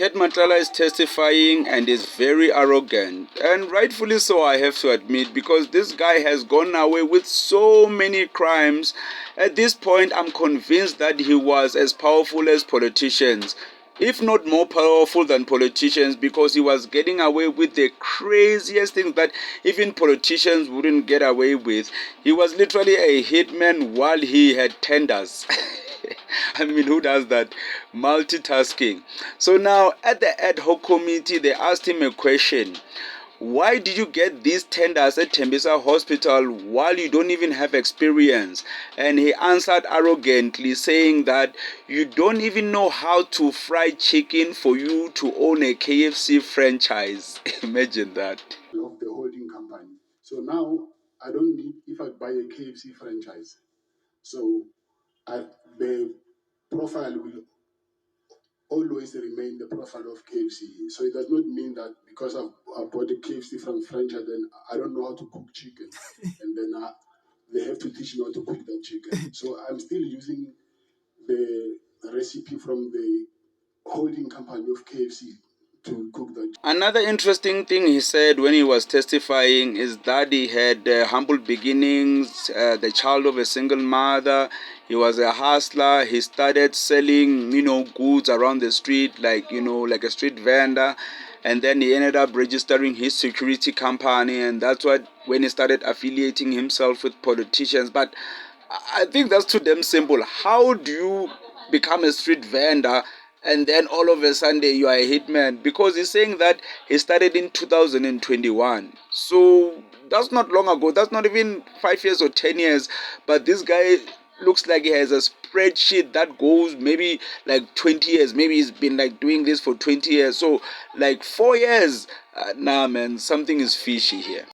Ket Matlala is testifying and is very arrogant, and rightfully so, I have to admit, because this guy has gone away with so many crimes. At this point, I'm convinced that he was as powerful as politicians, if not more powerful than politicians, because he was getting away with the craziest things that even politicians wouldn't get away with. He was literally a hitman while he had tenders. I mean, who does that? Multitasking. So now at the ad hoc committee, they asked him a question. Why did you get these tenders at Tembisa Hospital while you don't even have experience? And he answered arrogantly, saying that you don't even know how to fry chicken for you to own a KFC franchise. Imagine that. Of the holding company. So now I don't need, if I buy a KFC franchise, so the profile will always remain the profile of KFC. So it does not mean that because I bought a KFC from franchise, then I don't know how to cook chicken, and then they have to teach me how to cook that chicken. So I'm still using the recipe from the holding company of KFC to cook that. Another interesting thing he said when he was testifying is that he had humble beginnings, the child of a single mother. He was a hustler. He started selling, goods around the street, like a street vendor. And then he ended up registering his security company. And that's what, when he started affiliating himself with politicians. But I think that's too damn simple. How do you become a street vendor and then all of a sudden you are a hitman? Because he's saying that he started in 2021. So that's not long ago. That's not even 5 years or 10 years. But this guy looks like he has a spreadsheet that goes maybe like 20 years. Maybe he's been like doing this for 20 years. So like 4 years. Nah, man, something is fishy here.